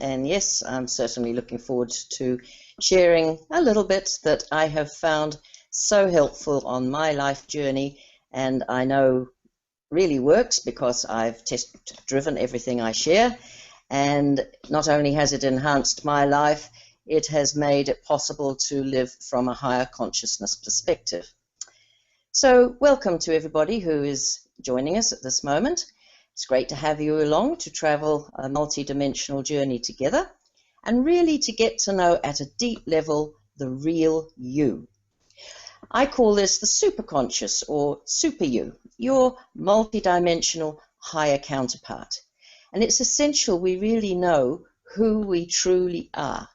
and yes, I'm certainly looking forward to sharing a little bit that I have found so helpful on my life journey, and I know really works because I've test-driven everything I share, and not only has it enhanced my life, it has made it possible to live from a higher consciousness perspective. So welcome to everybody who is joining us at this moment. It's great to have you along to travel a multi-dimensional journey together and really to get to know at a deep level the real you. I call this the superconscious or super you, your multi-dimensional higher counterpart. And it's essential we really know who we truly are,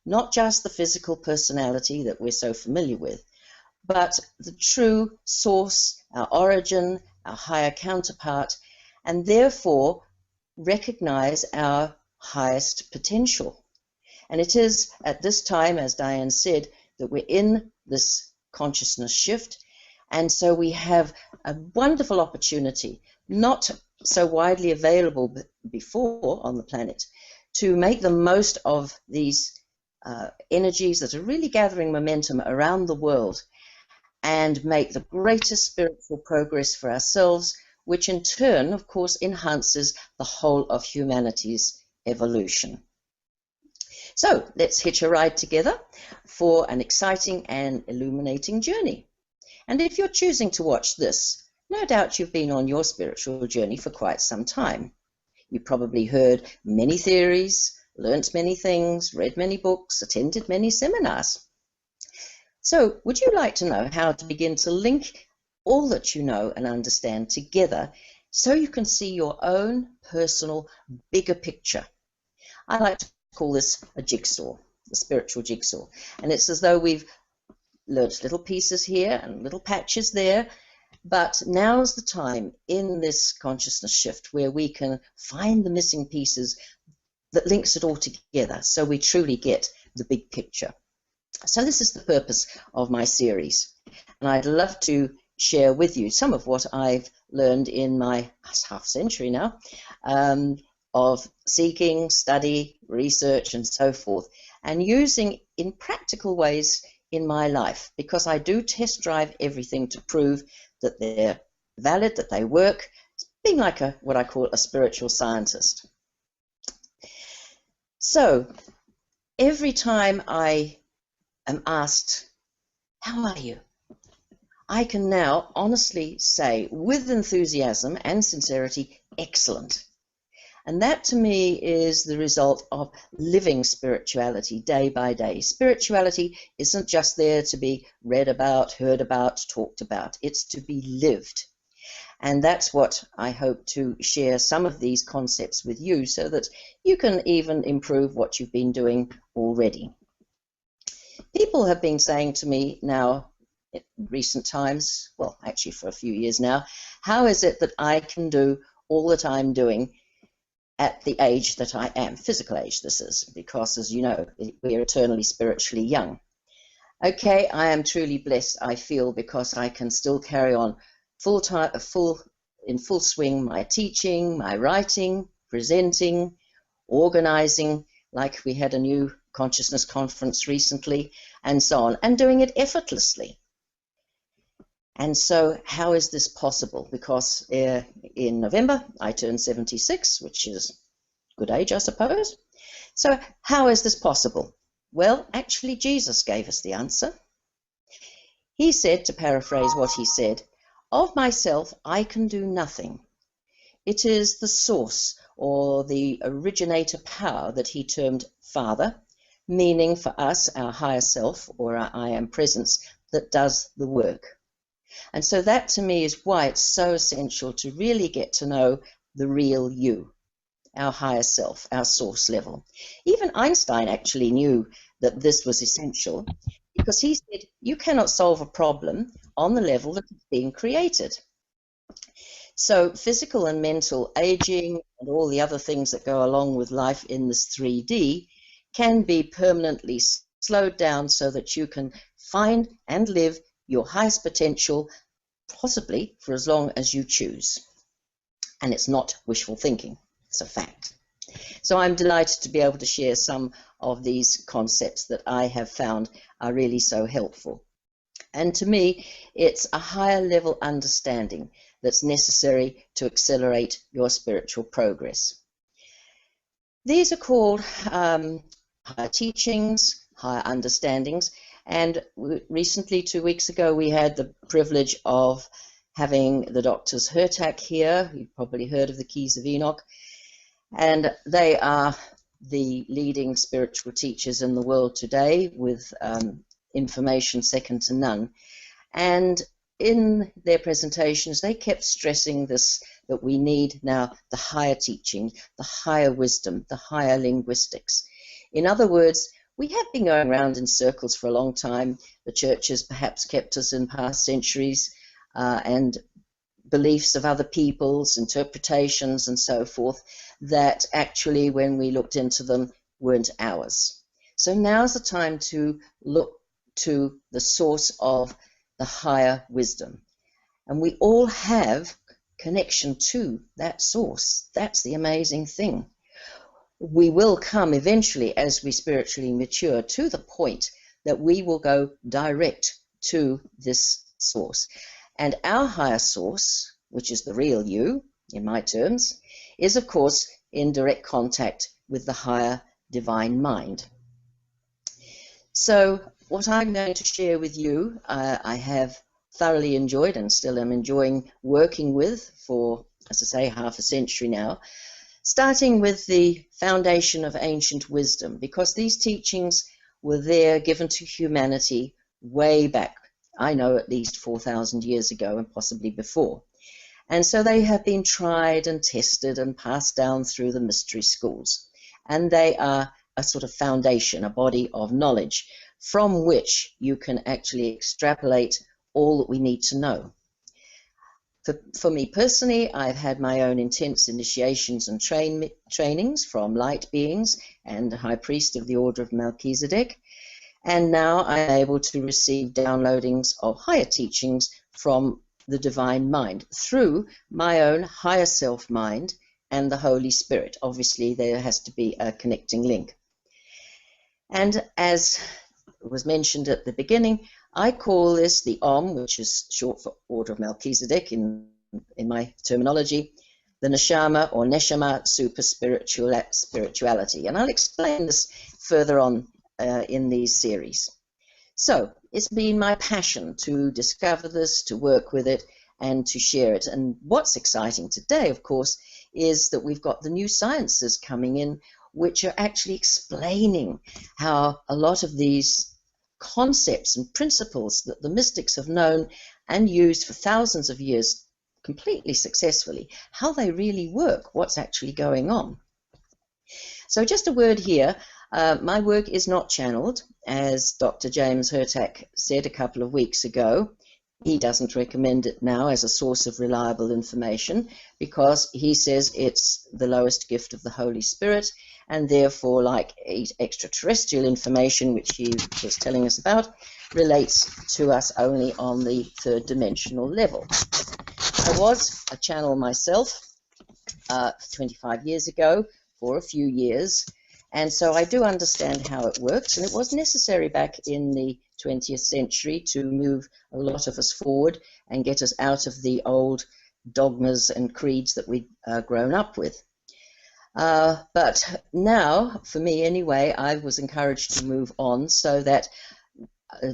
not just the physical personality that we're so familiar with, but the true source, our origin, our higher counterpart, and therefore recognize our highest potential. And it is at this time, as Diane said, that we're in this consciousness shift, and so we have a wonderful opportunity, not so widely available before on the planet, to make the most of these energies that are really gathering momentum around the world and make the greatest spiritual progress for ourselves, which in turn, of course, enhances the whole of humanity's evolution. So let's hitch a ride together for an exciting and illuminating journey. And if you're choosing to watch this, no doubt you've been on your spiritual journey for quite some time. You probably heard many theories, learnt many things, read many books, attended many seminars. So would you like to know how to begin to link all that you know and understand together so you can see your own personal bigger picture? I like to call this a jigsaw, the spiritual jigsaw. And it's as though we've learnt little pieces here and little patches there, but now's the time in this consciousness shift where we can find the missing pieces that links it all together so we truly get the big picture. So this is the purpose of my series, and I'd love to share with you some of what I've learned in my half century now of seeking, study, research, and so forth, and using in practical ways in my life, because I do test drive everything to prove that they're valid, that they work, being like what I call a spiritual scientist. So every time I am asked, how are you? I can now honestly say with enthusiasm and sincerity, excellent. And that to me is the result of living spirituality day by day. Spirituality isn't just there to be read about, heard about, talked about. It's to be lived. And that's what I hope to share some of these concepts with you so that you can even improve what you've been doing already. People have been saying to me now in recent times, well, actually for a few years now, how is it that I can do all that I'm doing at the age that I am, physical age this is, because as you know, we are eternally spiritually young. Okay, I am truly blessed, I feel, because I can still carry on in full swing my teaching, my writing, presenting, organizing, like we had a new consciousness conference recently, and so on, and doing it effortlessly. And so how is this possible? Because in November I turned 76, which is a good age, I suppose. So how is this possible? Well, actually Jesus gave us the answer. He said, to paraphrase what he said, of myself I can do nothing. It is the source or the originator power that he termed Father, meaning for us our higher self or our I am presence that does the work. And so that to me is why it's so essential to really get to know the real you, our higher self, our source level. Even Einstein actually knew that this was essential because he said you cannot solve a problem on the level that it's being created. So physical and mental aging and all the other things that go along with life in this 3D can be permanently slowed down so that you can find and live your highest potential, possibly for as long as you choose. And it's not wishful thinking, it's a fact. So I'm delighted to be able to share some of these concepts that I have found are really so helpful. And to me, it's a higher level understanding that's necessary to accelerate your spiritual progress. These are called higher teachings, higher understandings, and recently, 2 weeks ago, we had the privilege of having the doctors Hurtak here. You've probably heard of the Keys of Enoch, and they are the leading spiritual teachers in the world today, with information second to none. And in their presentations, they kept stressing this, that we need now the higher teaching, the higher wisdom, the higher linguistics. In other words, we have been going around in circles for a long time. The church has perhaps kept us in past centuries, and beliefs of other people's, interpretations and so forth, that actually, when we looked into them, weren't ours. So now's the time to look to the source of the higher wisdom. And we all have connection to that source. That's the amazing thing. We will come eventually, as we spiritually mature, to the point that we will go direct to this source. And our higher source, which is the real you, in my terms, is of course in direct contact with the higher divine mind. So what I'm going to share with you, I have thoroughly enjoyed and still am enjoying working with for, as I say, half a century now, starting with the foundation of ancient wisdom, because these teachings were there, given to humanity way back, I know at least 4,000 years ago and possibly before. And so they have been tried and tested and passed down through the mystery schools. And they are a sort of foundation, a body of knowledge from which you can actually extrapolate all that we need to know. For me personally, I've had my own intense initiations and trainings from light beings and High Priest of the Order of Melchizedek. And now I'm able to receive downloadings of higher teachings from the Divine Mind through my own higher self mind and the Holy Spirit. Obviously, there has to be a connecting link. And as was mentioned at the beginning, I call this the Om, which is short for Order of Melchizedek in my terminology, the Neshama or Neshama super spirituality. And I'll explain this further on in these series. So it's been my passion to discover this, to work with it, and to share it. And what's exciting today, of course, is that we've got the new sciences coming in, which are actually explaining how a lot of these concepts and principles that the mystics have known and used for thousands of years completely successfully, how they really work, what's actually going on. So just a word here, my work is not channeled, as Dr. James Hurtak said a couple of weeks ago. He doesn't recommend it now as a source of reliable information because he says it's the lowest gift of the Holy Spirit, and therefore, like extraterrestrial information, which he was telling us about, relates to us only on the third dimensional level. I was a channel myself 25 years ago for a few years, and so I do understand how it works, and it was necessary back in the 20th century to move a lot of us forward and get us out of the old dogmas and creeds that we'd grown up with. But now, for me anyway, I was encouraged to move on so that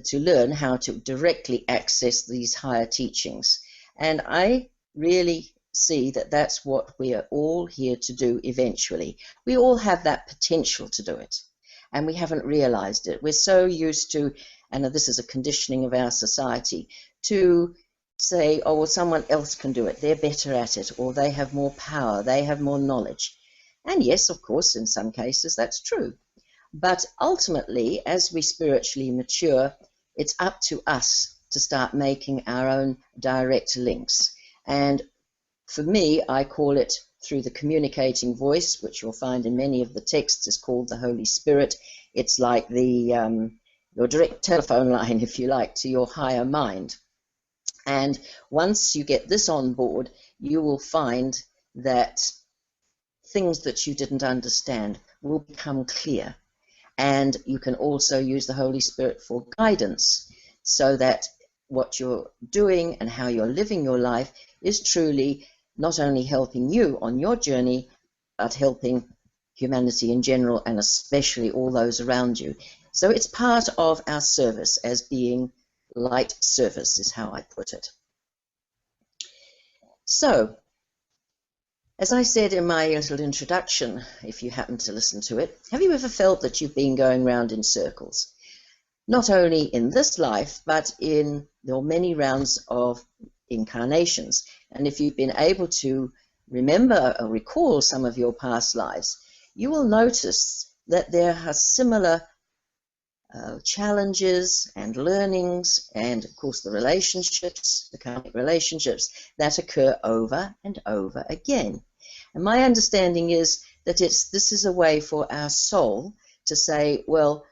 to learn how to directly access these higher teachings. And I really see that that's what we are all here to do eventually. We all have that potential to do it, and we haven't realized it. We're so used to, and this is a conditioning of our society, to say, oh, well, someone else can do it, they're better at it, or they have more power, they have more knowledge. And yes, of course, in some cases that's true. But ultimately, as we spiritually mature, it's up to us to start making our own direct links. And for me, I call it through the communicating voice, which you'll find in many of the texts is called the Holy Spirit. It's like the your direct telephone line, if you like, to your higher mind. And once you get this on board, you will find that things that you didn't understand will become clear. And you can also use the Holy Spirit for guidance, so that what you're doing and how you're living your life is truly not only helping you on your journey, but helping humanity in general, and especially all those around you. So it's part of our service as being light service, is how I put it. So, as I said in my little introduction, if you happen to listen to it, have you ever felt that you've been going round in circles? Not only in this life, but in your many rounds of incarnations. And if you've been able to remember or recall some of your past lives, you will notice that there are similar challenges and learnings, and of course the relationships, the karmic relationships that occur over and over again. And my understanding is that this is a way for our soul to say, well,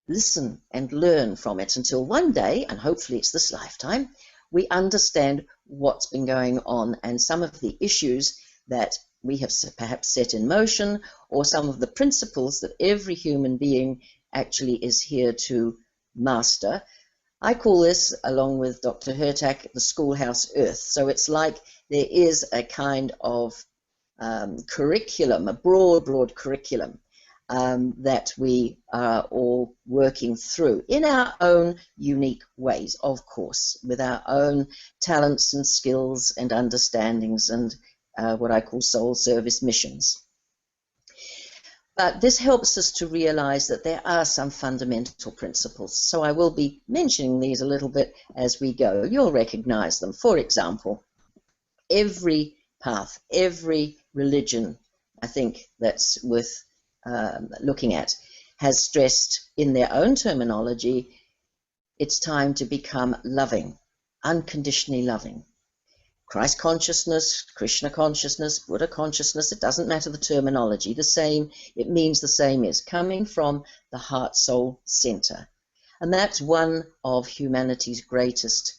listen and learn from it until one day, and hopefully it's this lifetime, we understand what's been going on and some of the issues that we have perhaps set in motion, or some of the principles that every human being actually is here to master. I call this, along with Dr. Hertak, the schoolhouse earth. So it's like there is a kind of curriculum, a broad curriculum that we are all working through in our own unique ways, of course, with our own talents and skills and understandings and what I call soul service missions. But this helps us to realize that there are some fundamental principles. So I will be mentioning these a little bit as we go. You'll recognize them. For example, every path, every religion, I think that's worth looking at, has stressed in their own terminology, it's time to become loving, unconditionally loving. Christ consciousness, Krishna consciousness, Buddha consciousness, it doesn't matter the terminology, the same, it means the same, is coming from the heart-soul center. And that's one of humanity's greatest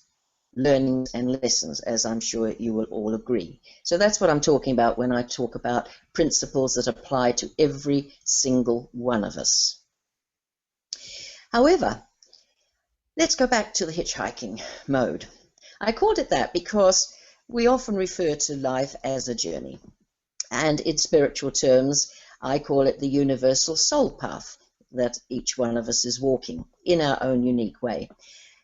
learnings and lessons, as I'm sure you will all agree. So that's what I'm talking about when I talk about principles that apply to every single one of us. However, let's go back to the hitchhiking mode. I called it that because we often refer to life as a journey. And in spiritual terms, I call it the universal soul path that each one of us is walking in our own unique way.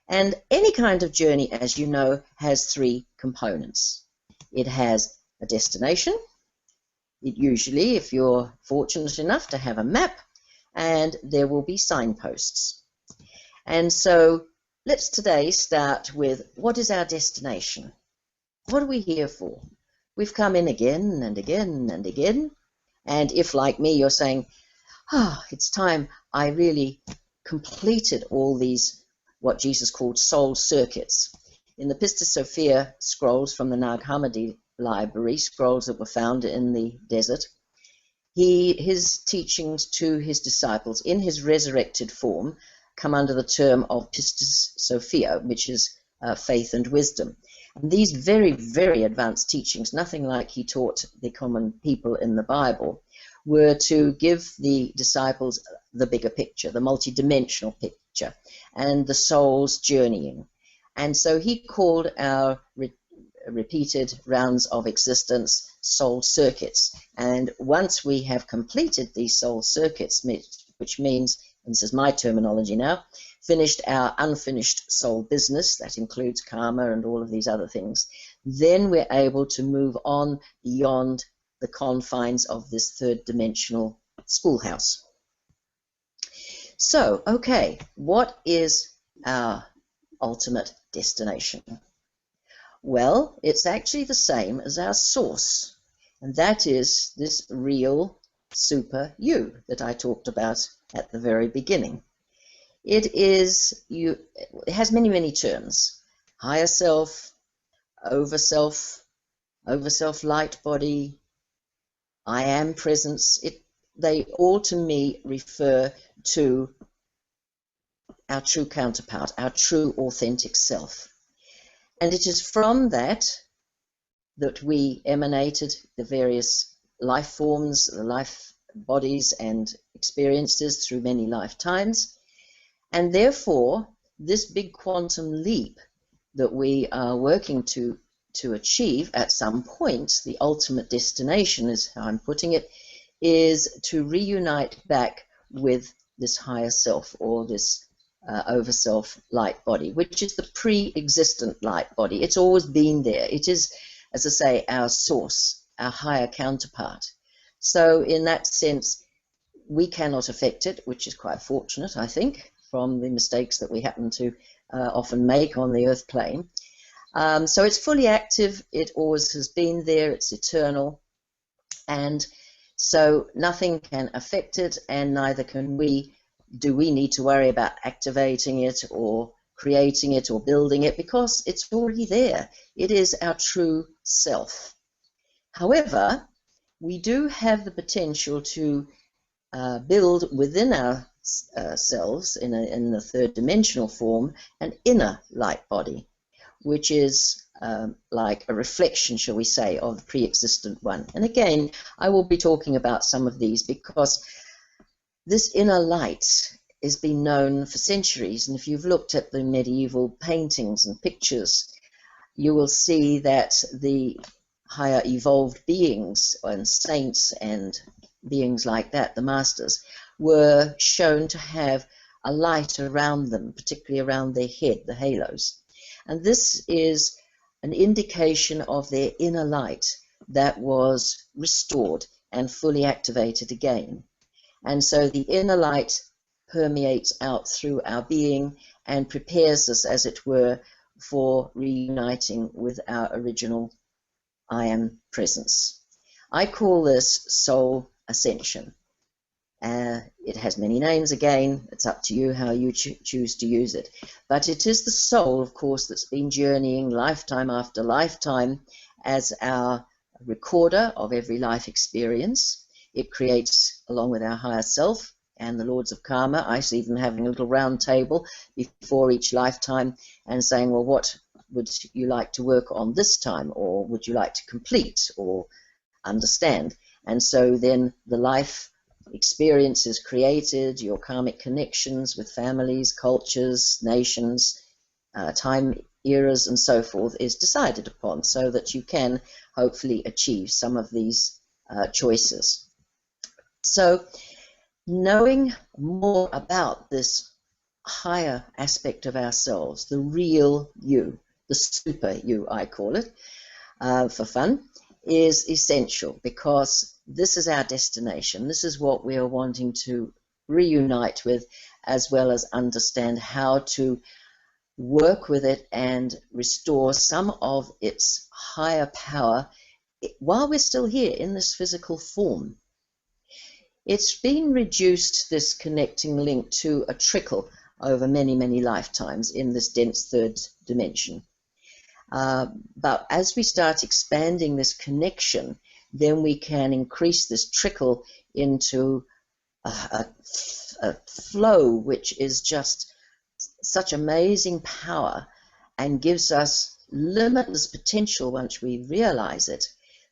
And any kind of journey, as you know, has three components. It has a destination. It usually, if you're fortunate enough to have a map, and there will be signposts. And so let's today start with, what is our destination? What are we here for? We've come in again and again and again. And if, like me, you're saying, it's time I really completed all these, what Jesus called soul circuits. In the Pistis Sophia scrolls from the Nag Hammadi library, scrolls that were found in the desert, his teachings to his disciples in his resurrected form come under the term of Pistis Sophia, which is faith and wisdom. And these very, very advanced teachings, nothing like he taught the common people in the Bible, were to give the disciples the bigger picture, the multidimensional picture, and the soul's journeying. And so he called our repeated rounds of existence soul circuits. And once we have completed these soul circuits, which means, and this is my terminology now, finished our unfinished soul business, that includes karma and all of these other things, then we're able to move on beyond the confines of this third dimensional schoolhouse. So, okay, what is our ultimate destination? Well, it's actually the same as our source, and that is this real super you that I talked about at the very beginning. It has many, many terms. Higher self, overself, overself light body, I am presence. They all to me refer to our true counterpart, our true authentic self. And it is from that we emanated the various life forms, the life bodies and experiences through many lifetimes. And therefore, this big quantum leap that we are working to achieve at some point, the ultimate destination is how I'm putting it, is to reunite back with this higher self, or this overself light body, which is the pre-existent light body. It's always been there. It is, as I say, our source, our higher counterpart. So in that sense, we cannot affect it, which is quite fortunate, I think, from the mistakes that we happen to often make on the earth plane. So it's fully active. It always has been there. It's eternal. And so nothing can affect it, and neither can we. Do we need to worry about activating it or creating it or building it, because it's already there. It is our true self. However, we do have the potential to build within ourselves, in the third dimensional form, an inner light body, which is like a reflection, shall we say, of the pre-existent one. And again, I will be talking about some of these, because this inner light has been known for centuries, and if you've looked at the medieval paintings and pictures, you will see that the higher evolved beings and saints and beings like that, the masters, were shown to have a light around them, particularly around their head, the halos. And this is an indication of their inner light that was restored and fully activated again. And so the inner light permeates out through our being and prepares us, as it were, for reuniting with our original I am presence. I call this soul ascension. It has many names again. It's up to you how you choose to use it. But it is the soul, of course, that's been journeying lifetime after lifetime as our recorder of every life experience. It creates, along with our higher self and the lords of karma, us even having a little round table before each lifetime and saying, well, what would you like to work on this time, or would you like to complete or understand? And so then the life experience is created, your karmic connections with families, cultures, nations, time eras and so forth is decided upon, so that you can hopefully achieve some of these choices. So knowing more about this higher aspect of ourselves, the real you, the super you, I call it, for fun, is essential, because this is our destination. This is what we are wanting to reunite with, as well as understand how to work with it and restore some of its higher power while we're still here in this physical form. It's been reduced, this connecting link, to a trickle over many, many lifetimes in this dense third dimension. But as we start expanding this connection, then we can increase this trickle into a flow which is just such amazing power and gives us limitless potential once we realize it,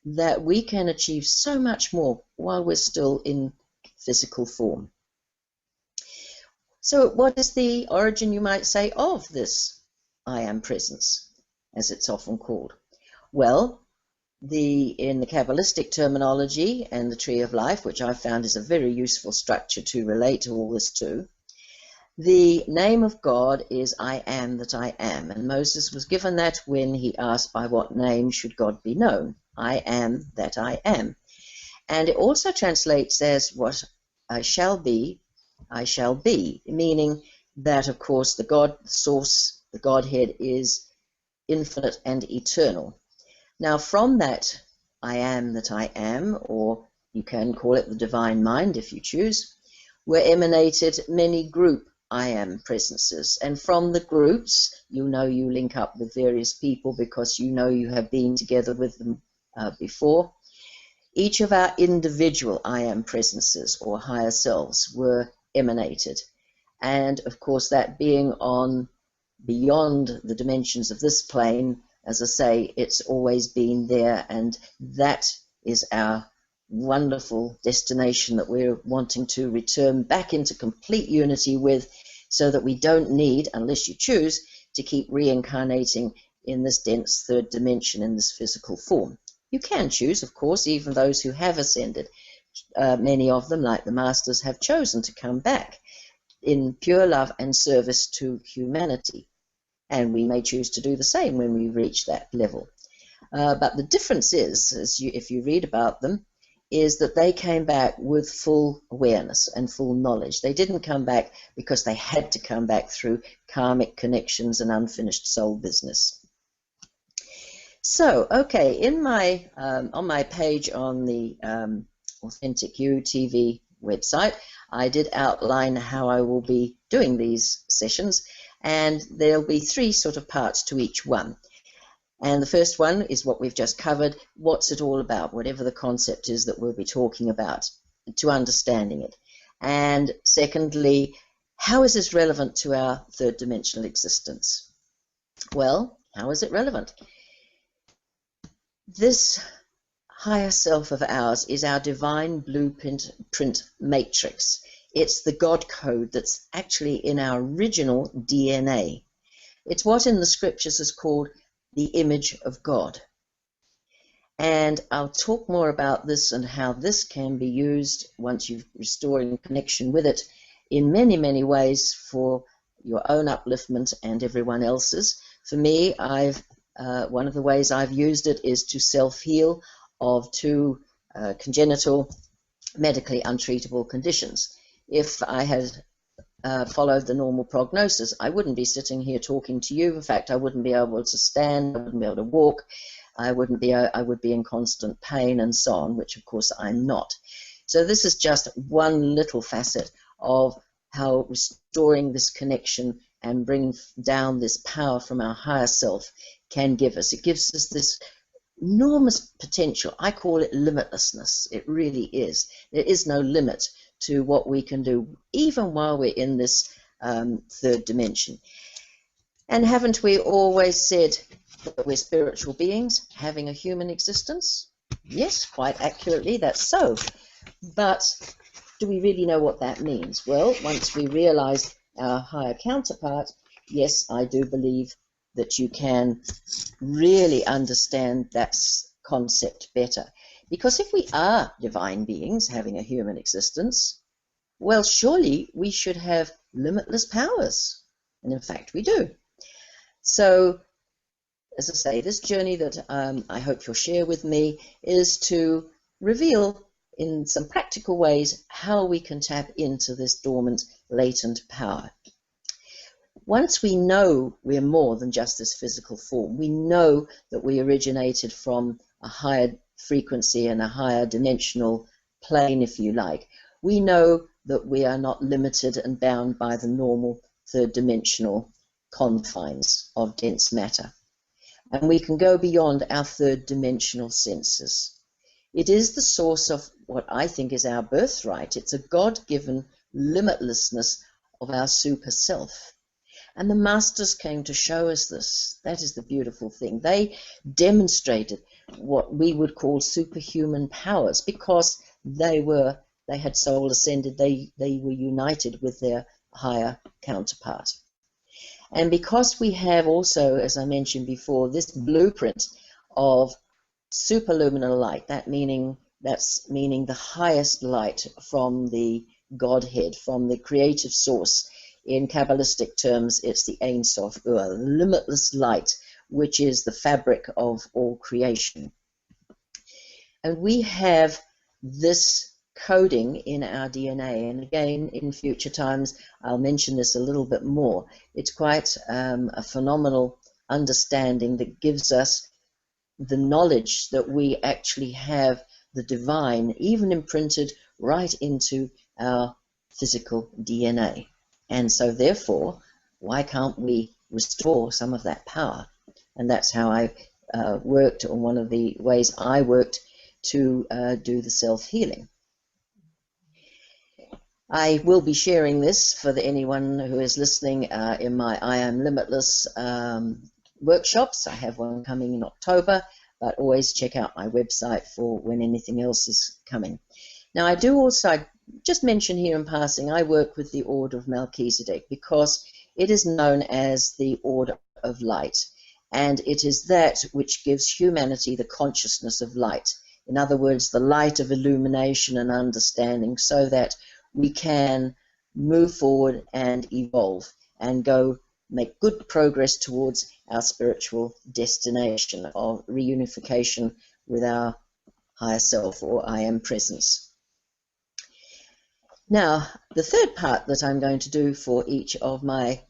that we can achieve so much more while we're still in physical form. So what is the origin, you might say, of this I am presence, as it's often called? Well, in the Kabbalistic terminology and the Tree of Life, which I found is a very useful structure to relate to all this to, the name of God is I am that I am, and Moses was given that when he asked by what name should God be known. I am that I am. And it also translates as what I shall be, meaning that, of course, the God source, the Godhead, is infinite and eternal. Now, from that I am that I am, or you can call it the divine mind if you choose, were emanated many group I am presences. And from the groups, you link up with various people because you have been together with them before. Each of our individual I am presences or higher selves were emanated. And of course, that being on beyond the dimensions of this plane, as I say, it's always been there, and that is our wonderful destination that we're wanting to return back into complete unity with, so that we don't need, unless you choose, to keep reincarnating in this dense third dimension in this physical form. You can choose, of course, even those who have ascended. Many of them, like the masters, have chosen to come back in pure love and service to humanity. And we may choose to do the same when we reach that level. But the difference is, if you read about them, is that they came back with full awareness and full knowledge. They didn't come back because they had to come back through karmic connections and unfinished soul business. So, okay, in my on my page on the Authentic You TV website, I did outline how I will be doing these sessions, and there'll be 3 sort of parts to each one. And the first one is what we've just covered. What's it all about? Whatever the concept is that we'll be talking about, to understanding it. And secondly, how is this relevant to our third dimensional existence? Well, how is it relevant? This higher self of ours is our divine blueprint matrix. It's the God code that's actually in our original DNA. It's what in the scriptures is called the image of God. And I'll talk more about this and how this can be used once you've restored connection with it in many, many ways for your own upliftment and everyone else's. For me, one of the ways I've used it is to self-heal of 2 congenital, medically untreatable conditions. If I had followed the normal prognosis, I wouldn't be sitting here talking to you. In fact, I wouldn't be able to stand, I wouldn't be able to walk, I would be in constant pain and so on, which of course I'm not. So this is just one little facet of how restoring this connection and bringing down this power from our higher self can give us. It gives us this enormous potential. I call it limitlessness. It really is. There is no limit to what we can do, even while we're in this third dimension. And haven't we always said that we're spiritual beings having a human existence? Yes, quite accurately, that's so. But do we really know what that means? Well, once we realize our higher counterpart, yes, I do believe that you can really understand that concept better. Because if we are divine beings having a human existence, well, surely we should have limitless powers. And in fact, we do. So, as I say, this journey that I hope you'll share with me is to reveal in some practical ways how we can tap into this dormant, latent power. Once we know we're more than just this physical form, we know that we originated from a higher frequency and a higher dimensional plane, if you like. We know that we are not limited and bound by the normal third dimensional confines of dense matter. And we can go beyond our third dimensional senses. It is the source of what I think is our birthright. It's a God-given limitlessness of our super self. And the masters came to show us this. That is the beautiful thing. They demonstrated what we would call superhuman powers because they had soul ascended, they were united with their higher counterpart. And because we have also, as I mentioned before, this blueprint of superluminal light, that's meaning the highest light from the Godhead, from the creative source. In Kabbalistic terms, it's the Ein Sof Ur, limitless light, which is the fabric of all creation. And we have this coding in our DNA, and again, in future times, I'll mention this a little bit more. It's quite a phenomenal understanding that gives us the knowledge that we actually have the divine, even imprinted right into our physical DNA. And so therefore, why can't we restore some of that power? And that's how I worked, or one of the ways I worked to do the self-healing. I will be sharing this for anyone who is listening in my I Am Limitless workshops. I have one coming in October, but always check out my website for when anything else is coming. Now, I do also just mention here in passing, I work with the Order of Melchizedek because it is known as the Order of Light, and it is that which gives humanity the consciousness of light. In other words, the light of illumination and understanding, so that we can move forward and evolve and go make good progress towards our spiritual destination of reunification with our higher self, or I am presence. Now, the third part that I'm going to do for each of my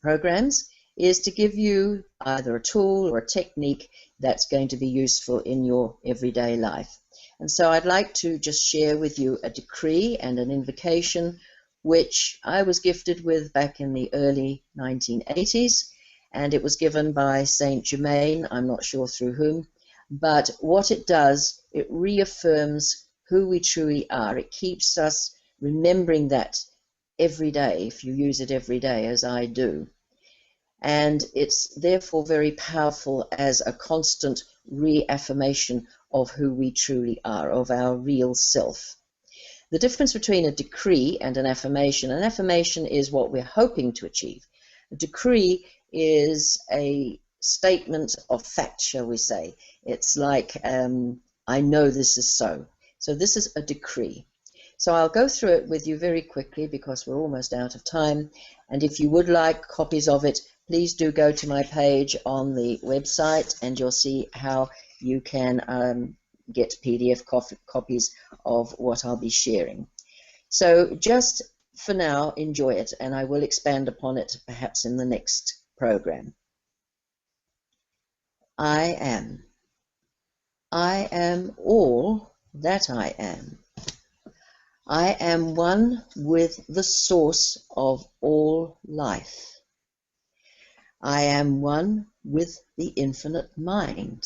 programs is to give you either a tool or a technique that's going to be useful in your everyday life. And so I'd like to just share with you a decree and an invocation which I was gifted with back in the early 1980s, and it was given by Saint Germain, I'm not sure through whom, but what it does, it reaffirms who we truly are. It keeps us remembering that every day, if you use it every day, as I do. And it's therefore very powerful as a constant reaffirmation of who we truly are, of our real self. The difference between a decree and an affirmation is what we're hoping to achieve. A decree is a statement of fact, shall we say. It's like, I know this is so. So this is a decree. So I'll go through it with you very quickly because we're almost out of time. And if you would like copies of it, please do go to my page on the website and you'll see how you can get PDF copies of what I'll be sharing. So just for now, enjoy it, and I will expand upon it perhaps in the next program. I am. I am all that I am. I am one with the source of all life. I am one with the infinite mind.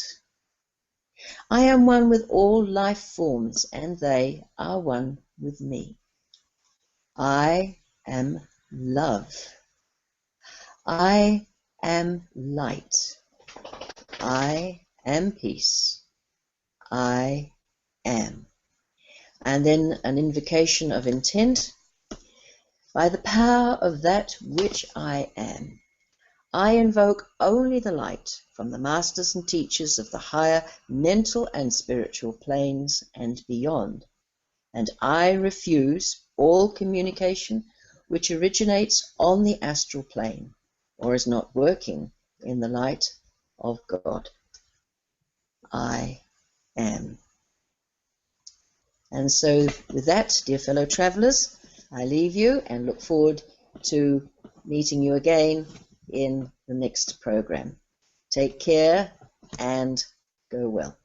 I am one with all life forms, and they are one with me. I am love. I am light. I am peace. I am. And then an invocation of intent. By the power of that which I am, I invoke only the light from the masters and teachers of the higher mental and spiritual planes and beyond, and I refuse all communication which originates on the astral plane or is not working in the light of God. I am. And so with that, dear fellow travelers, I leave you and look forward to meeting you again in the next program. Take care and go well.